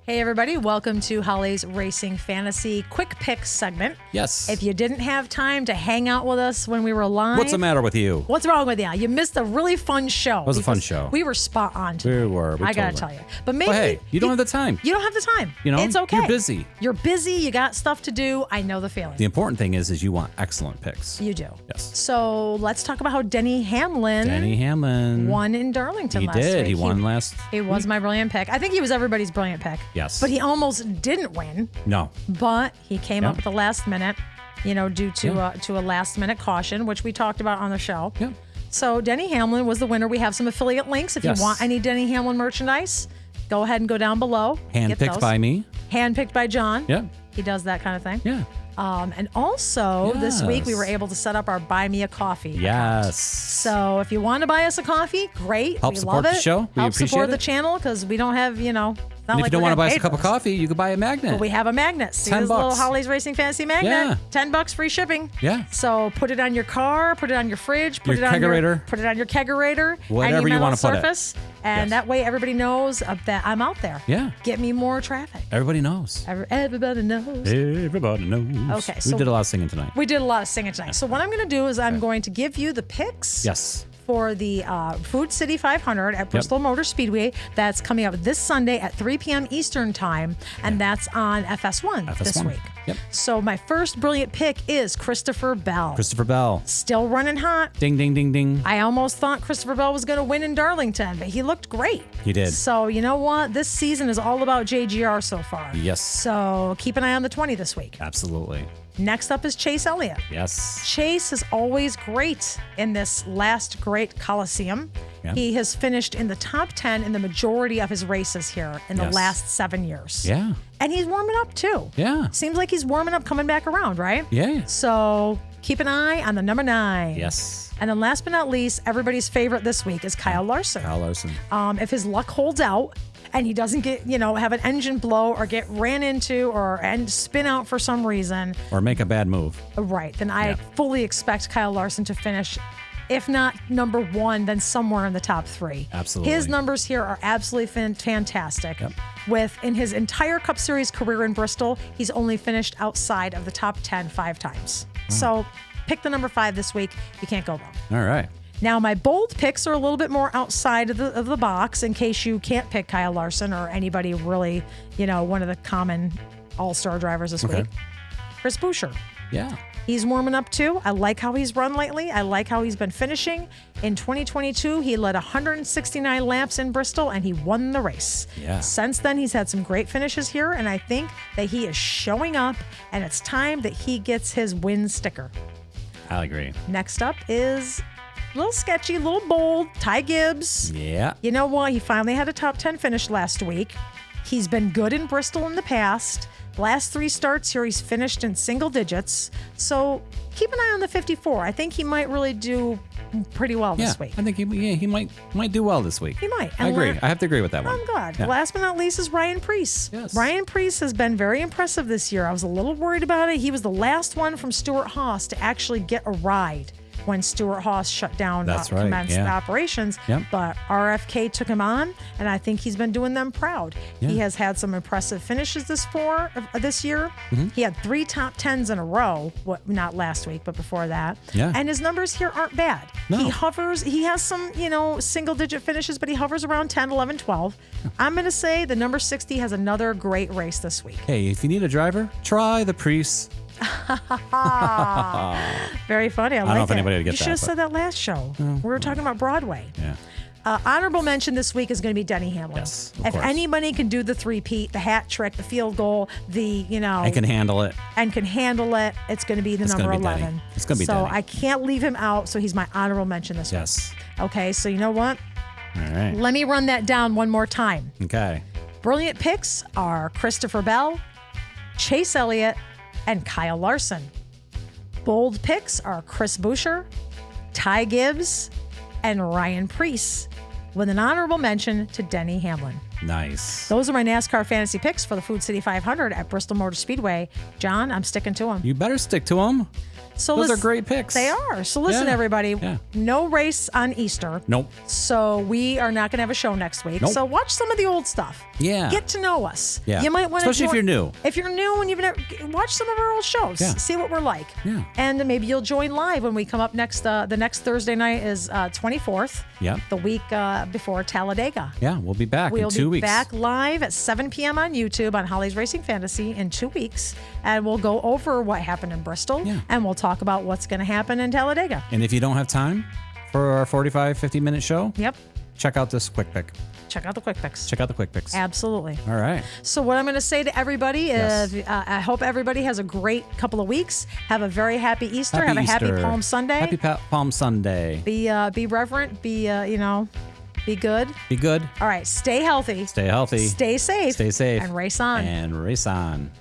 Hey everybody, welcome to Holly's Racing Fantasy Quick Picks segment. Yes. If you didn't have time to hang out with us when we were live. What's the matter with you? What's wrong with you? You missed a really fun show. It was a fun show. We were spot on today. We were. I gotta tell you. But maybe hey, you don't have the time. You don't have the time. You know, it's okay. You're busy. You're busy. You got stuff to do. I know the feeling. The important thing is you want excellent picks. You do. Yes. So let's talk about how Denny Hamlin won in Darlington last week. He did. He won last He was my brilliant pick. I think he was everybody's brilliant pick. Yes. But he almost didn't win. No. But he came up at the last minute, due to a last minute caution, which we talked about on the show. Yeah. So Denny Hamlin was the winner. We have some affiliate links. If you want any Denny Hamlin merchandise, go ahead and go down below. Handpicked by me. Handpicked by John. Yeah. He does that kind of thing. Yeah. And also this week we were able to set up our Buy Me a Coffee account. Yes. So if you want to buy us a coffee, great. Help we support love it. the show. We Help appreciate support it. the channel because we don't have, And if you don't want to buy us a cup of coffee, you could buy a magnet. But we have a magnet. See $10. this little Holly's Racing Fantasy magnet? Yeah. $10 free shipping. Yeah. So put it on your car, put it on your fridge, put Your it on kegerator. put it on your kegerator, Whatever any you want to put it. surface, and Yes. that way everybody knows that I'm out there. Yeah. Get me more traffic. Everybody knows. Everybody knows. Everybody knows. Okay, We so did a lot of singing tonight. We did a lot of singing tonight. So what I'm going to do is I'm going to give you the picks. Yes. For the Food City 500 at Bristol Motor Speedway. That's coming up this Sunday at 3 p.m. Eastern Time, and that's on FS1 this week. Yep. So my first brilliant pick is Christopher Bell. Christopher Bell. Still running hot. Ding, ding, ding, ding. I almost thought Christopher Bell was going to win in Darlington, but he looked great. He did. So you know what? This season is all about JGR so far. Yes. So keep an eye on the 20 this week. Absolutely. Next up is Chase Elliott. Yes. Chase is always great in this last great Coliseum. Yeah. He has finished in the top 10 in the majority of his races here in the last 7 years. Yeah. And he's warming up too. Yeah. Seems like he's warming up, coming back around, right? Yeah. So keep an eye on the number 9. Yes. And then last but not least, everybody's favorite this week is Kyle Larson. Kyle Larson. If his luck holds out and he doesn't get, have an engine blow or get ran into and spin out for some reason. Or make a bad move. Right. Then I fully expect Kyle Larson to finish, if not number 1, then somewhere in the top 3. Absolutely. His numbers here are absolutely fantastic. Yep. In his entire Cup Series career in Bristol, he's only finished outside of the top 10 5 times. So pick the number 5 this week. You can't go wrong. All right. Now, my bold picks are a little bit more outside of the box in case you can't pick Kyle Larson or anybody really, one of the common all-star drivers this week. Chris Buescher. Yeah. He's warming up too. I like how he's run lately. I like how he's been finishing. In 2022, he led 169 laps in Bristol and he won the race. Yeah. Since then, he's had some great finishes here, and I think that he is showing up, and it's time that he gets his win sticker. I agree. Next up is a little sketchy, a little bold, Ty Gibbs. Yeah. You know what? He finally had a top 10 finish last week. He's been good in Bristol in the past. Last 3 starts here, he's finished in single digits. So keep an eye on the 54. I think he might really do pretty well this week. I think he might do well this week. He might. I agree. I have to agree with that one. I'm glad. Yeah. Last but not least is Ryan Preece. Yes. Ryan Preece has been very impressive this year. I was a little worried about it. He was the last one from Stewart-Haas to actually get a ride when Stewart-Haas shut down, commenced operations. Yep. But RFK took him on, and I think he's been doing them proud. Yeah. He has had some impressive finishes this year. Mm-hmm. He had 3 top 10s in a row, not last week, but before that. Yeah. And his numbers here aren't bad. No. He hovers, he has some, single-digit finishes, but he hovers around 10, 11, 12. I'm going to say the number 60 has another great race this week. Hey, if you need a driver, try the Priest. Very funny. I don't like know if it. anybody would get You should that, have but- said that last show. We were talking about Broadway. Yeah. Honorable mention this week is going to be Denny Hamlin. Yes, of if course. anybody can do the 3-peat, the hat trick, the field goal, I can handle it. and can handle it, it's going to be the It's number gonna be 11. Denny. It's gonna be so Denny. I can't leave him out, so he's my honorable mention this Yes. week. Okay, so you know what? All right. Let me run that down one more time. Okay. Brilliant picks are Christopher Bell, Chase Elliott, and Kyle Larson. Bold picks are Chris Buescher, Ty Gibbs, and Ryan Preece, with an honorable mention to Denny Hamlin. Nice. Those are my NASCAR fantasy picks for the Food City 500 at Bristol Motor Speedway. John, I'm sticking to them. You better stick to them. So those are great picks. They are. So listen, Yeah. everybody, Yeah. no race on Easter. Nope. So we are not going to have a show next week. Nope. So watch some of the old stuff. Yeah. Get to know us. Yeah. You might want to, especially if you're new. If you're new and you've never watch some of our old shows. Yeah. See what we're like. Yeah. And maybe you'll join live when we come up next. The next Thursday night is 24th. Yeah. The week before Talladega. Yeah, we'll be back We'll in 2 be weeks. back live at 7 p.m. on YouTube on Holly's Racing Fantasy in 2 weeks. And we'll go over what happened in Bristol. Yeah. And we'll talk about what's going to happen in Talladega. And if you don't have time for our 45, 50-minute show, Yep. check out this quick pick. Check out the quick picks. Check out the quick picks. Absolutely. All right. So what I'm going to say to everybody Yes. is I hope everybody has a great couple of weeks. Have a very happy Easter. Have a happy Easter. Palm Sunday. Happy Palm Sunday. Be reverent. Be good. Be good. All right. Stay healthy. Stay healthy. Stay safe. Stay safe. And race on. And race on.